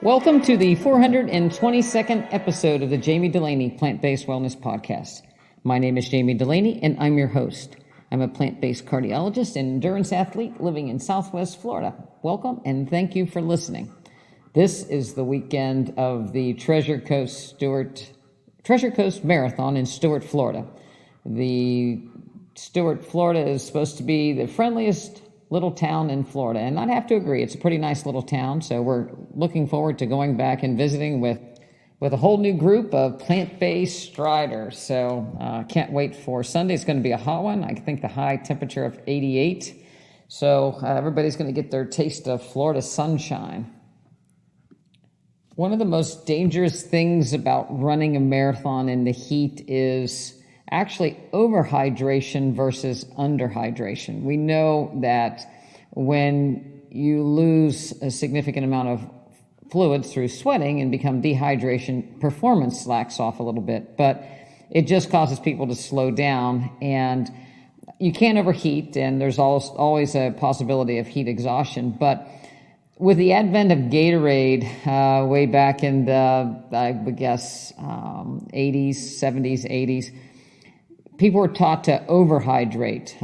Welcome to the 422nd episode of the Jami Dulaney Plant-Based Wellness Podcast. My name is Jami Dulaney, and I'm your host. I'm a plant-based cardiologist and endurance athlete living in Southwest Florida. Welcome, and thank you for listening. This is the weekend of the Treasure Coast Marathon in Stuart, Florida. Stuart, Florida is supposed to be the friendliest little town in Florida, and I'd have to agree, it's a pretty nice little town, so we're looking forward to going back and visiting with a whole new group of plant-based striders. So can't wait for Sunday. It's going to be a hot one. I think the high temperature of 88, so everybody's going to get their taste of Florida sunshine. One of the most dangerous things about running a marathon in the heat is actually overhydration versus underhydration. We know that when you lose a significant amount of fluids through sweating and become dehydration, performance slacks off a little bit, but it just causes people to slow down, and you can't overheat, and there's always a possibility of heat exhaustion. But with the advent of Gatorade way back in the, I would guess, 80s, 70s, 80s, people were taught to overhydrate.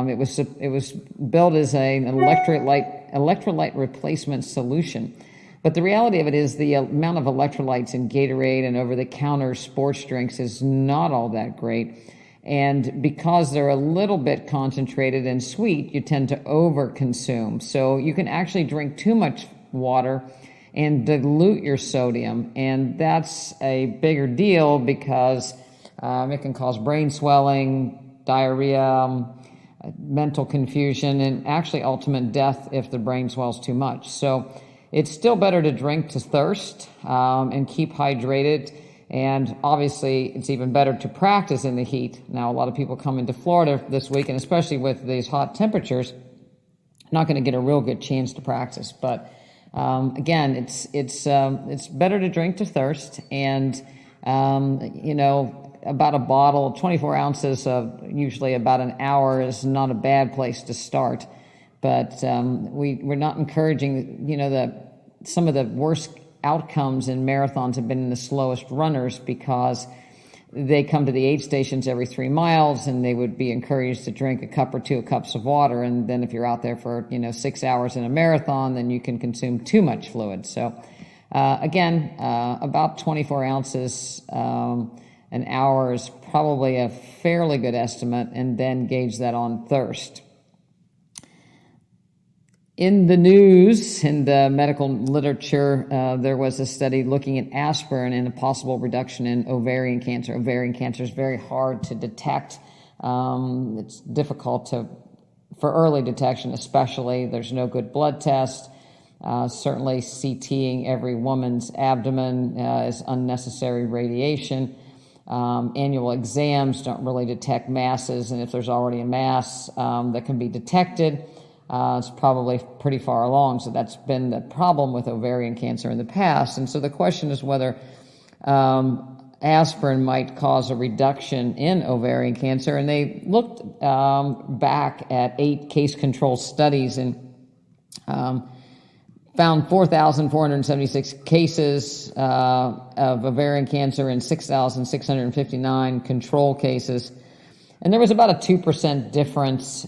It was built as an electrolyte replacement solution. But the reality of it is the amount of electrolytes in Gatorade and over-the-counter sports drinks is not all that great. And because they're a little bit concentrated and sweet, you tend to overconsume. So you can actually drink too much water and dilute your sodium. And that's a bigger deal because it can cause brain swelling, diarrhea, mental confusion, and actually ultimate death if the brain swells too much. So it's still better to drink to thirst and keep hydrated. And obviously, it's even better to practice in the heat. Now, a lot of people come into Florida this week, and especially with these hot temperatures, not going to get a real good chance to practice. But again, it's better to drink to thirst, and about a bottle, 24 ounces of usually about an hour is not a bad place to start. But we're not encouraging, some of the worst outcomes in marathons have been in the slowest runners because they come to the aid stations every 3 miles, and they would be encouraged to drink a cup or 2 cups of water. And then if you're out there for, 6 hours in a marathon, then you can consume too much fluid. So again, about 24 ounces an hour is probably a fairly good estimate, and then gauge that on thirst. In the news, in the medical literature, there was a study looking at aspirin and a possible reduction in ovarian cancer. Ovarian cancer is very hard to detect. It's difficult for early detection, especially. There's no good blood test. Certainly CTing every woman's abdomen is unnecessary radiation. Annual exams don't really detect masses, and if there's already a mass that can be detected, it's probably pretty far along. So that's been the problem with ovarian cancer in the past. And so the question is whether aspirin might cause a reduction in ovarian cancer. And they looked back at 8 case control studies and found 4,476 cases of ovarian cancer and 6,659 control cases. And there was about a 2% difference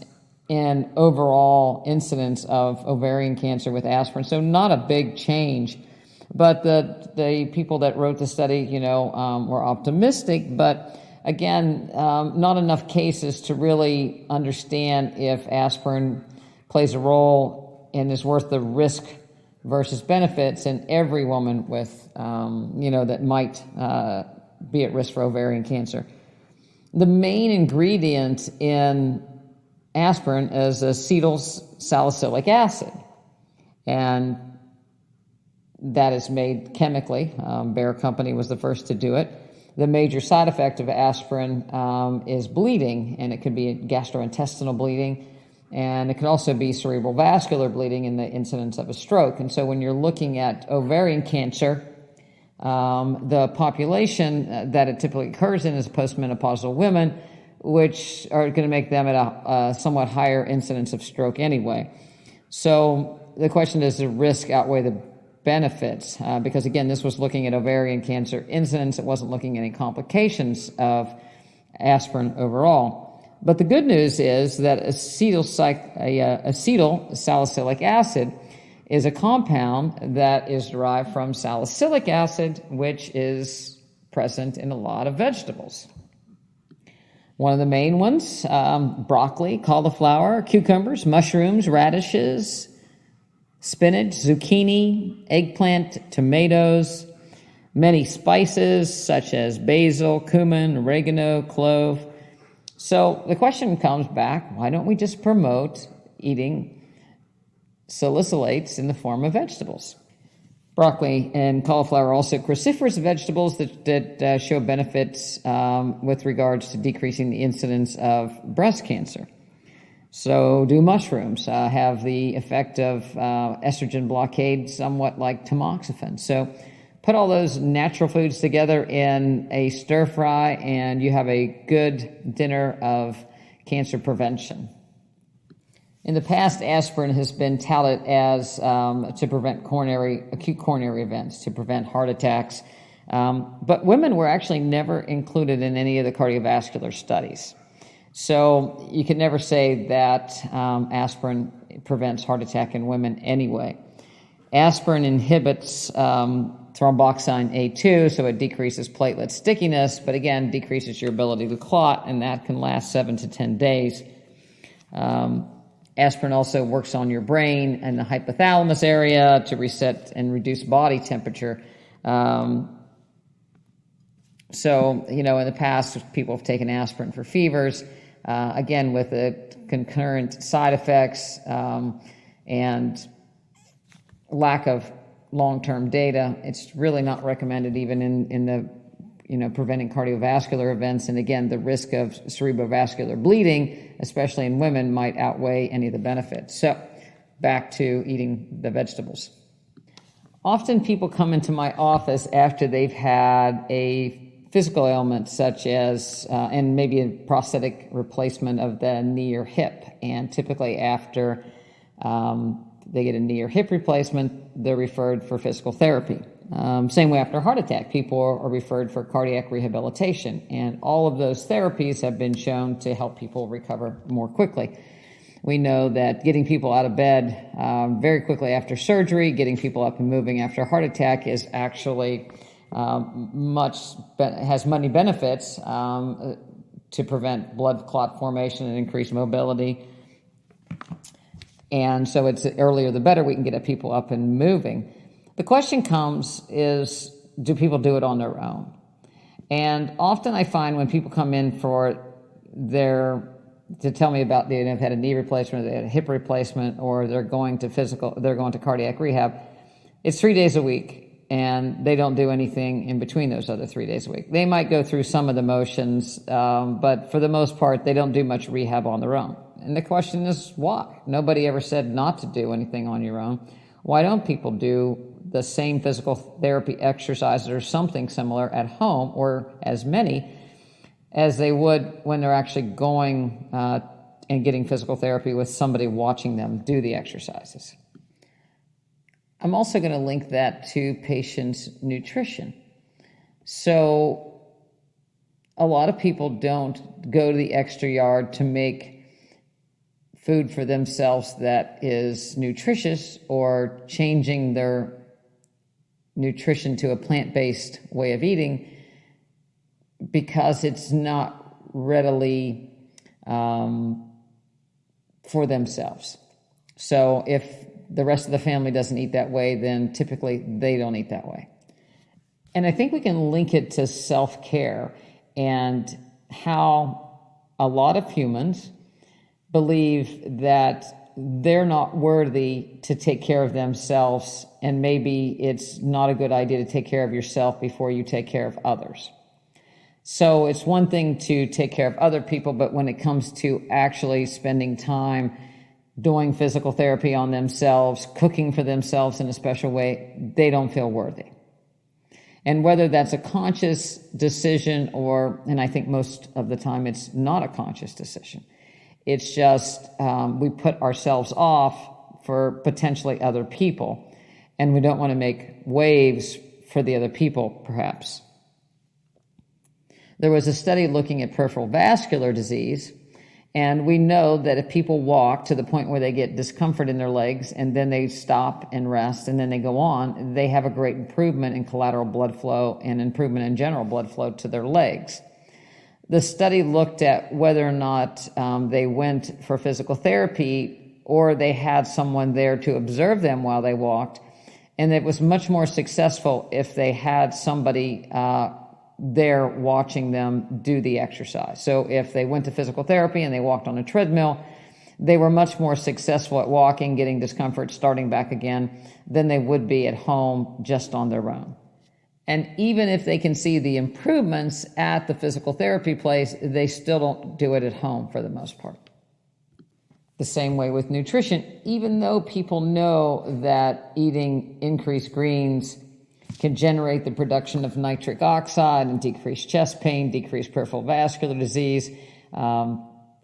in overall incidence of ovarian cancer with aspirin. So not a big change. But the people that wrote the study, were optimistic. But again, not enough cases to really understand if aspirin plays a role and is worth the risk versus benefits in every woman with, that might be at risk for ovarian cancer. The main ingredient in aspirin is acetylsalicylic acid, and that is made chemically. Bayer Company was the first to do it. The major side effect of aspirin is bleeding, and it could be gastrointestinal bleeding, and it can also be cerebral vascular bleeding in the incidence of a stroke. And so when you're looking at ovarian cancer, the population that it typically occurs in is postmenopausal women, which are going to make them at a somewhat higher incidence of stroke anyway. So the question is, does the risk outweigh the benefits, because again, this was looking at ovarian cancer incidence. It wasn't looking at any complications of aspirin overall. But the good news is that acetylsalicylic acid is a compound that is derived from salicylic acid, which is present in a lot of vegetables. One of the main ones, broccoli, cauliflower, cucumbers, mushrooms, radishes, spinach, zucchini, eggplant, tomatoes, many spices such as basil, cumin, oregano, clove. So the question comes back, why don't we just promote eating salicylates in the form of vegetables? Broccoli and cauliflower are also cruciferous vegetables that show benefits with regards to decreasing the incidence of breast cancer. So do mushrooms have the effect of estrogen blockade, somewhat like tamoxifen. So put all those natural foods together in a stir fry, and you have a good dinner of cancer prevention. In the past, aspirin has been touted as to prevent acute coronary events, to prevent heart attacks. But women were actually never included in any of the cardiovascular studies. So you can never say that aspirin prevents heart attack in women anyway. Aspirin inhibits thromboxane A2, so it decreases platelet stickiness, but again, decreases your ability to clot, and that can last 7 to 10 days. Aspirin also works on your brain and the hypothalamus area to reset and reduce body temperature. So, in the past, people have taken aspirin for fevers, again, with the concurrent side effects and lack of long-term data. It's really not recommended even in the preventing cardiovascular events. And again, the risk of cerebrovascular bleeding, especially in women, might outweigh any of the benefits. So back to eating the vegetables. Often people come into my office after they've had a physical ailment such as, and maybe a prosthetic replacement of the knee or hip. And typically after they get a knee or hip replacement, they're referred for physical therapy. Same way after a heart attack, people are referred for cardiac rehabilitation. And all of those therapies have been shown to help people recover more quickly. We know that getting people out of bed very quickly after surgery, getting people up and moving after a heart attack is actually has many benefits to prevent blood clot formation and increase mobility. And so it's earlier the better we can get people up and moving. The question comes is, do people do it on their own? And often I find when people come in to tell me about they've had a knee replacement, they had a hip replacement, or they're going to cardiac rehab, it's 3 days a week. And they don't do anything in between those other 3 days a week. They might go through some of the motions, but for the most part, they don't do much rehab on their own. And the question is, why? Nobody ever said not to do anything on your own. Why don't people do the same physical therapy exercises or something similar at home, or as many as they would when they're actually going and getting physical therapy with somebody watching them do the exercises? I'm also going to link that to patients' nutrition. So a lot of people don't go to the extra yard to make food for themselves that is nutritious, or changing their nutrition to a plant-based way of eating, because it's not readily for themselves. So if the rest of the family doesn't eat that way, then typically they don't eat that way. And I think we can link it to self-care and how a lot of humans believe that they're not worthy to take care of themselves, and maybe it's not a good idea to take care of yourself before you take care of others. So it's one thing to take care of other people, but when it comes to actually spending time doing physical therapy on themselves, cooking for themselves in a special way, they don't feel worthy. And whether that's a conscious decision and I think most of the time it's not a conscious decision. It's just we put ourselves off for potentially other people. and we don't want to make waves for the other people, perhaps. There was a study looking at peripheral vascular disease, and we know that if people walk to the point where they get discomfort in their legs and then they stop and rest and then they go on, they have a great improvement in collateral blood flow and improvement in general blood flow to their legs. The study looked at whether or not they went for physical therapy or they had someone there to observe them while they walked, and it was much more successful if they had somebody there watching them do the exercise. So if they went to physical therapy and they walked on a treadmill, they were much more successful at walking, getting discomfort, starting back again, than they would be at home just on their own. And even if they can see the improvements at the physical therapy place, they still don't do it at home for the most part. The same way with nutrition, even though people know that eating increased greens can generate the production of nitric oxide and decrease chest pain, decrease peripheral vascular disease,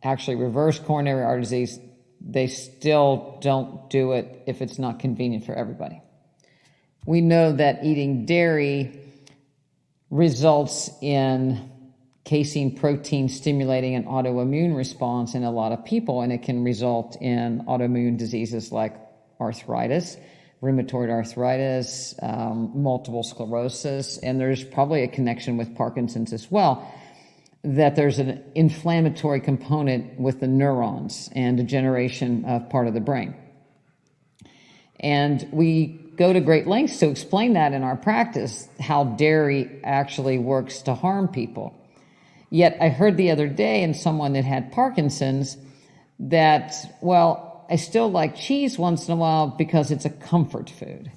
actually reverse coronary artery disease, they still don't do it if it's not convenient for everybody. We know that eating dairy results in casein protein stimulating an autoimmune response in a lot of people, and it can result in autoimmune diseases like arthritis, rheumatoid arthritis, multiple sclerosis, and there's probably a connection with Parkinson's as well, that there's an inflammatory component with the neurons and degeneration of part of the brain. And we go to great lengths to explain that in our practice, how dairy actually works to harm people. Yet I heard the other day in someone that had Parkinson's that, well, I still like cheese once in a while because it's a comfort food.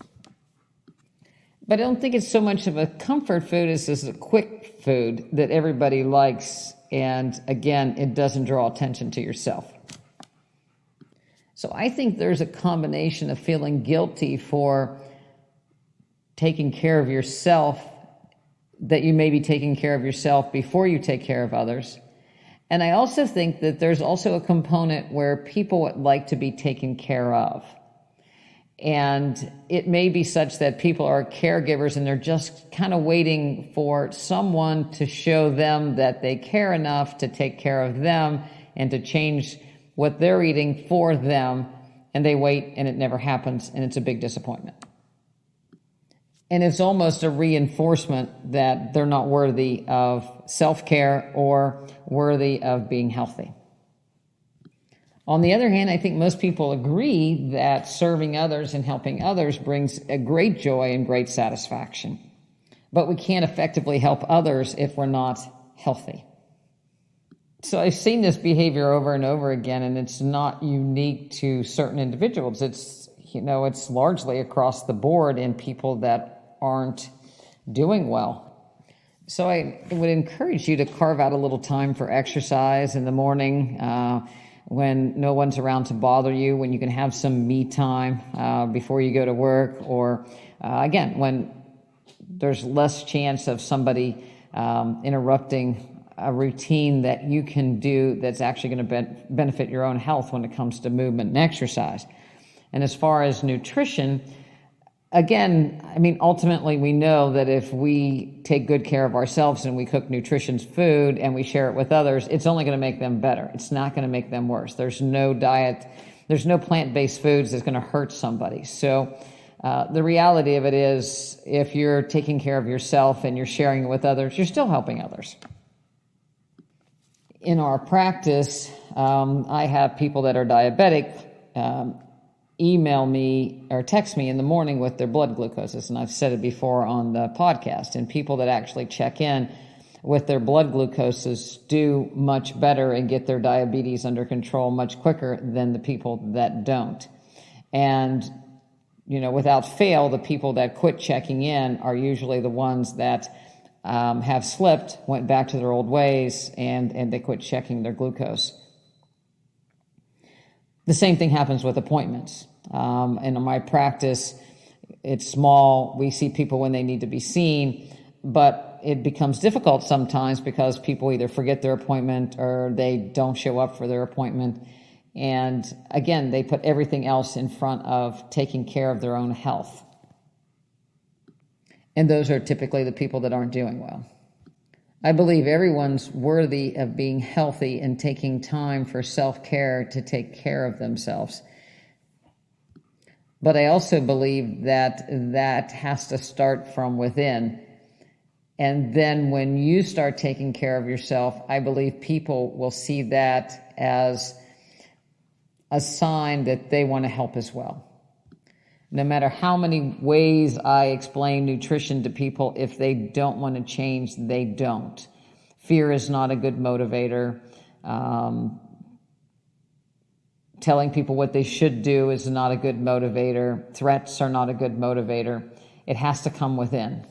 But I don't think it's so much of a comfort food as it's a quick food that everybody likes. And again, it doesn't draw attention to yourself. So I think there's a combination of feeling guilty for taking care of yourself, that you may be taking care of yourself before you take care of others. And I also think that there's also a component where people would like to be taken care of. And it may be such that people are caregivers and they're just kind of waiting for someone to show them that they care enough to take care of them and to change what they're eating for them. And they wait and it never happens, and it's a big disappointment. And it's almost a reinforcement that they're not worthy of self-care or worthy of being healthy. On the other hand, I think most people agree that serving others and helping others brings a great joy and great satisfaction. But we can't effectively help others if we're not healthy. So I've seen this behavior over and over again, and it's not unique to certain individuals. It's largely across the board in people that aren't doing well. So I would encourage you to carve out a little time for exercise in the morning when no one's around to bother you, when you can have some me time before you go to work, or again, when there's less chance of somebody interrupting a routine that you can do that's actually going to benefit your own health when it comes to movement and exercise. And as far as nutrition, again, I mean, ultimately we know that if we take good care of ourselves and we cook nutritious food and we share it with others, it's only going to make them better. It's not going to make them worse. There's no plant-based foods that's going to hurt somebody. So the reality of it is, if you're taking care of yourself and you're sharing it with others, you're still helping others. In our practice, I have people that are diabetic email me or text me in the morning with their blood glucoses, and I've said it before on the podcast, and people that actually check in with their blood glucoses do much better and get their diabetes under control much quicker than the people that don't. And, without fail, the people that quit checking in are usually the ones that have slipped, went back to their old ways, and they quit checking their glucose. The same thing happens with appointments. In my practice, it's small. We see people when they need to be seen, but it becomes difficult sometimes because people either forget their appointment or they don't show up for their appointment. And again, they put everything else in front of taking care of their own health. And those are typically the people that aren't doing well. I believe everyone's worthy of being healthy and taking time for self-care to take care of themselves. But I also believe that that has to start from within. And then when you start taking care of yourself, I believe people will see that as a sign that they want to help as well. No matter how many ways I explain nutrition to people, if they don't want to change, they don't. Fear is not a good motivator. Telling people what they should do is not a good motivator. Threats are not a good motivator. It has to come within.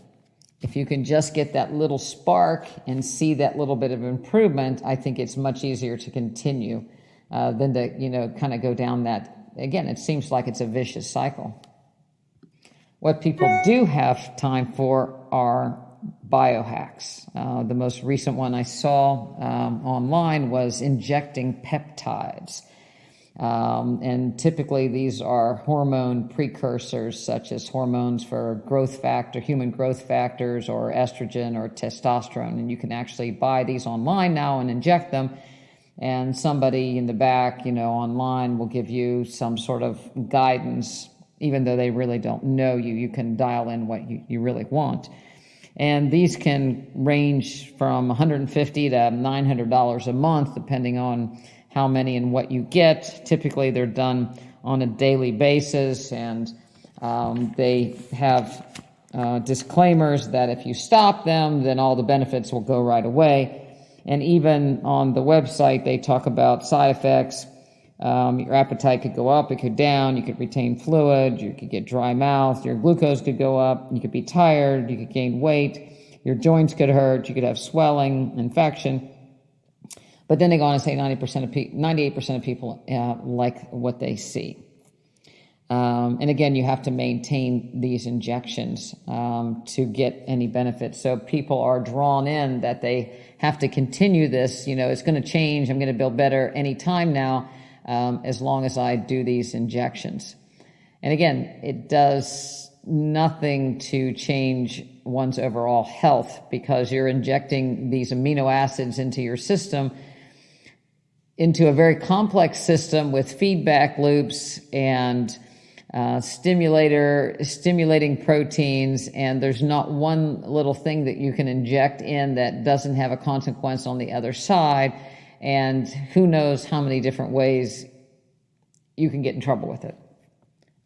If you can just get that little spark and see that little bit of improvement, I think it's much easier to continue than to, kind of go down that. Again, it seems like it's a vicious cycle. What people do have time for are biohacks. The most recent one I saw online was injecting peptides. And typically these are hormone precursors, such as hormones for growth factor, human growth factors, or estrogen or testosterone. And you can actually buy these online now and inject them. And somebody in the back, online will give you some sort of guidance, even though they really don't know you. You can dial in what you really want. And these can range from $150 to $900 a month, depending on how many and what you get. Typically, they're done on a daily basis, and they have disclaimers that if you stop them, then all the benefits will go right away. And even on the website, they talk about side effects. Your appetite could go up, it could down, you could retain fluid, you could get dry mouth, your glucose could go up, you could be tired, you could gain weight, your joints could hurt, you could have swelling, infection. But then they go on to say 98% of people like what they see. And again, you have to maintain these injections to get any benefits. So people are drawn in that they have to continue this. It's going to change. I'm going to feel better anytime now as long as I do these injections. And again, it does nothing to change one's overall health because you're injecting these amino acids into your system, into a very complex system with feedback loops and stimulating proteins, and there's not one little thing that you can inject in that doesn't have a consequence on the other side, and who knows how many different ways you can get in trouble with it.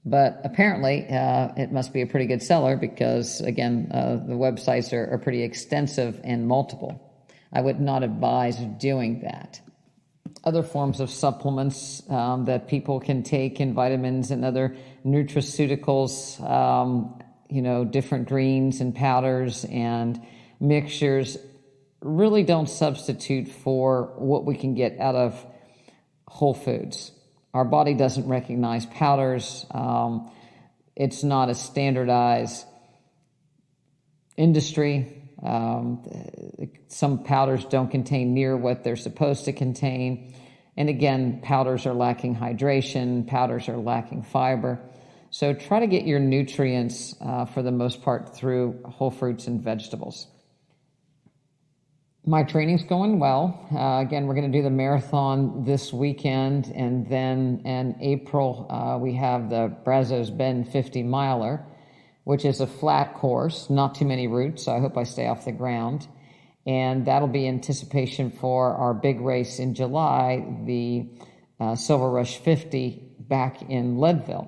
But apparently, it must be a pretty good seller because, again, the websites are pretty extensive and multiple. I would not advise doing that. Other forms of supplements that people can take in vitamins and other nutraceuticals, different greens and powders and mixtures really don't substitute for what we can get out of whole foods. Our body doesn't recognize powders. It's not a standardized industry. Some powders don't contain near what they're supposed to contain. And again, powders are lacking hydration, powders are lacking fiber. So try to get your nutrients for the most part through whole fruits and vegetables. My training's going well. Again, we're going to do the marathon this weekend, and then in April we have the Brazos Bend 50 miler, which is a flat course, not too many routes, so I hope I stay off the ground. And that'll be anticipation for our big race in July, the Silver Rush 50 back in Leadville.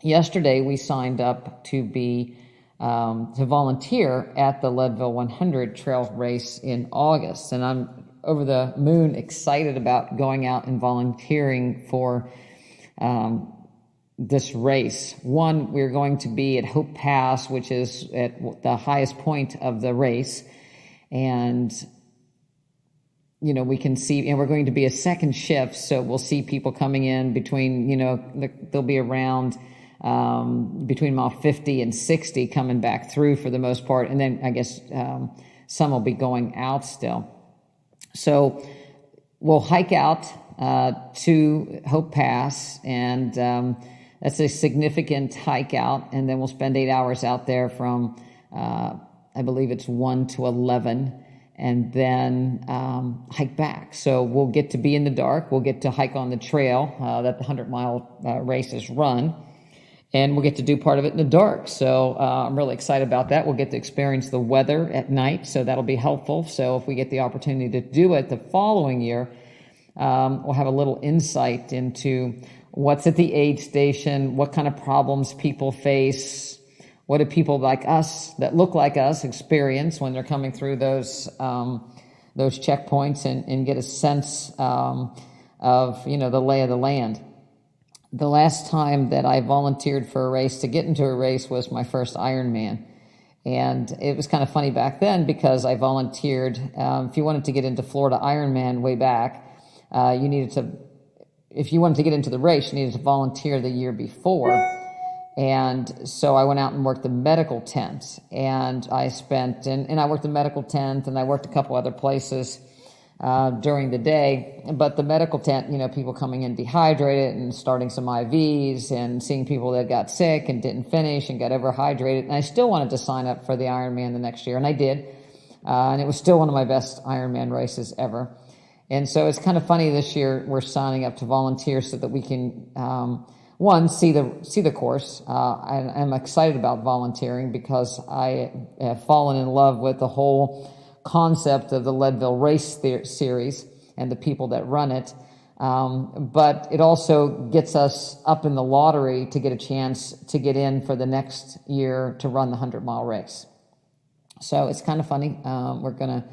Yesterday, we signed up to volunteer at the Leadville 100 trail race in August. And I'm over the moon excited about going out and volunteering for this race. One, we're going to be at Hope Pass, which is at the highest point of the race. And, we can see, and we're going to be a second shift. So we'll see people coming in between, they'll be around between mile 50 and 60 coming back through for the most part. And then I guess some will be going out still. So we'll hike out to Hope Pass, and that's a significant hike out. And then we'll spend 8 hours out there from I believe it's 1 to 11, and then hike back. So we'll get to be in the dark. We'll get to hike on the trail that the 100-mile race is run, and we'll get to do part of it in the dark. So I'm really excited about that. We'll get to experience the weather at night, so that'll be helpful. So if we get the opportunity to do it the following year, we'll have a little insight into what's at the aid station, what kind of problems people face, what do people like us that look like us experience when they're coming through those checkpoints, and get a sense of the lay of the land. The last time that I volunteered for a race, to get into a race, was my first Ironman. And it was kind of funny back then because I volunteered. If you wanted to get into Florida Ironman way back, if you wanted to get into the race, you needed to volunteer the year before. And so I went out and worked the medical tent, and I worked the medical tent, and I worked a couple other places during the day. But the medical tent, people coming in dehydrated and starting some IVs, and seeing people that got sick and didn't finish and got overhydrated. And I still wanted to sign up for the Ironman the next year, and I did. And it was still one of my best Ironman races ever. And so it's kind of funny, this year we're signing up to volunteer so that we can, see the course. I'm excited about volunteering because I have fallen in love with the whole concept of the Leadville Race Series and the people that run it. But it also gets us up in the lottery to get a chance to get in for the next year to run the 100-mile race. So it's kind of funny. We're going to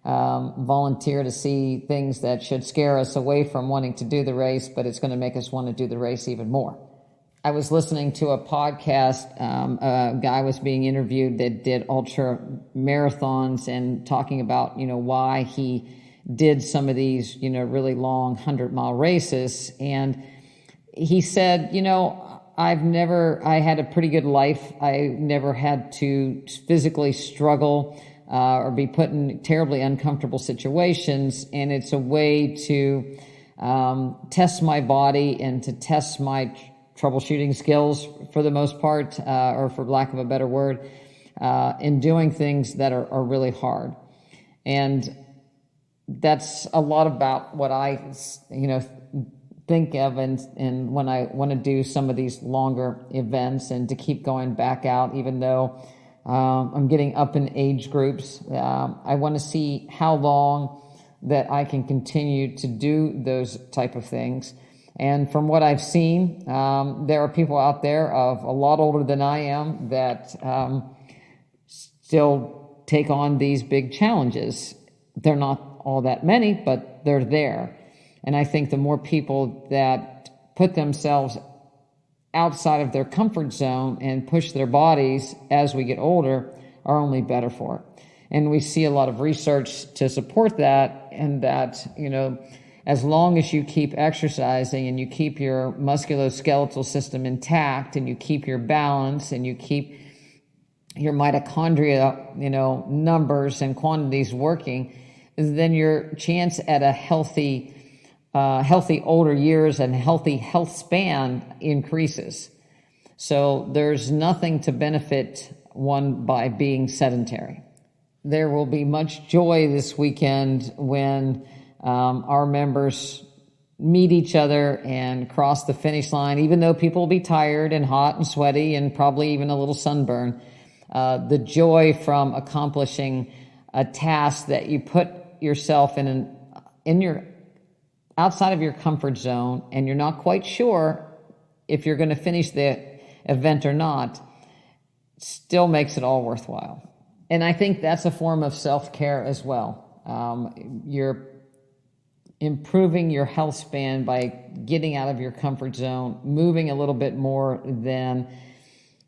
volunteer to see things that should scare us away from wanting to do the race, but it's going to make us want to do the race even more. I was listening to a podcast. A guy was being interviewed that did ultra marathons, and talking about, why he did some of these, really long 100-mile races. And he said, I had a pretty good life. I never had to physically struggle or be put in terribly uncomfortable situations. And it's a way to test my body and to test my troubleshooting skills, for the most part, or for lack of a better word, in doing things that are really hard. And that's a lot about what I, think of and when I want to do some of these longer events, and to keep going back out, even though I'm getting up in age groups. I want to see how long that I can continue to do those type of things. And from what I've seen, there are people out there of a lot older than I am that still take on these big challenges. They're not all that many, but they're there. And I think the more people that put themselves outside of their comfort zone and push their bodies as we get older are only better for it. And we see a lot of research to support that, and that, as long as you keep exercising and you keep your musculoskeletal system intact, and you keep your balance, and you keep your mitochondria, numbers and quantities working, then your chance at a healthy older years and healthy health span increases. So there's nothing to benefit one by being sedentary. There will be much joy this weekend when our members meet each other and cross the finish line, even though people will be tired and hot and sweaty and probably even a little sunburn. The joy from accomplishing a task that you put yourself in your outside of your comfort zone, and you're not quite sure if you're going to finish the event or not, still makes it all worthwhile. And I think that's a form of self-care as well. You're improving your health span by getting out of your comfort zone, moving a little bit more than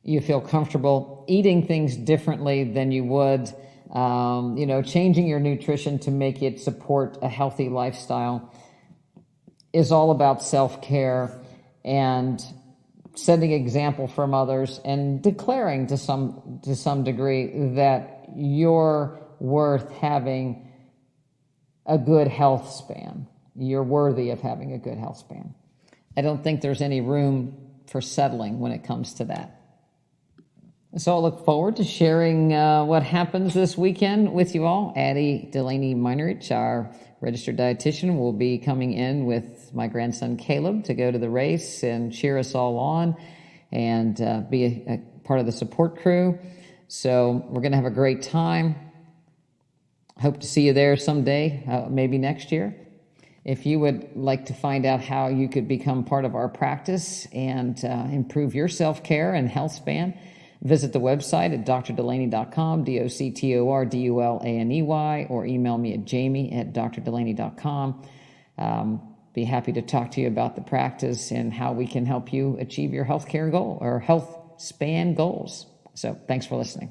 you feel comfortable, eating things differently than you would, changing your nutrition to make it support a healthy lifestyle is all about self-care and setting example from others, and declaring to some degree that you're worth having a good health span. You're worthy of having a good health span. I don't think there's any room for settling when it comes to that. So I look forward to sharing what happens this weekend with you all. Addie Dulaney-Meinerich, our registered dietitian, will be coming in with my grandson Caleb to go to the race and cheer us all on and be a part of the support crew. So we're going to have a great time. Hope to see you there someday, maybe next year. If you would like to find out how you could become part of our practice and improve your self-care and health span, visit the website at drdulaney.com, DoctorDulaney, or email me at Jami@drdulaney.com. Be happy to talk to you about the practice and how we can help you achieve your healthcare goal or health span goals. So thanks for listening.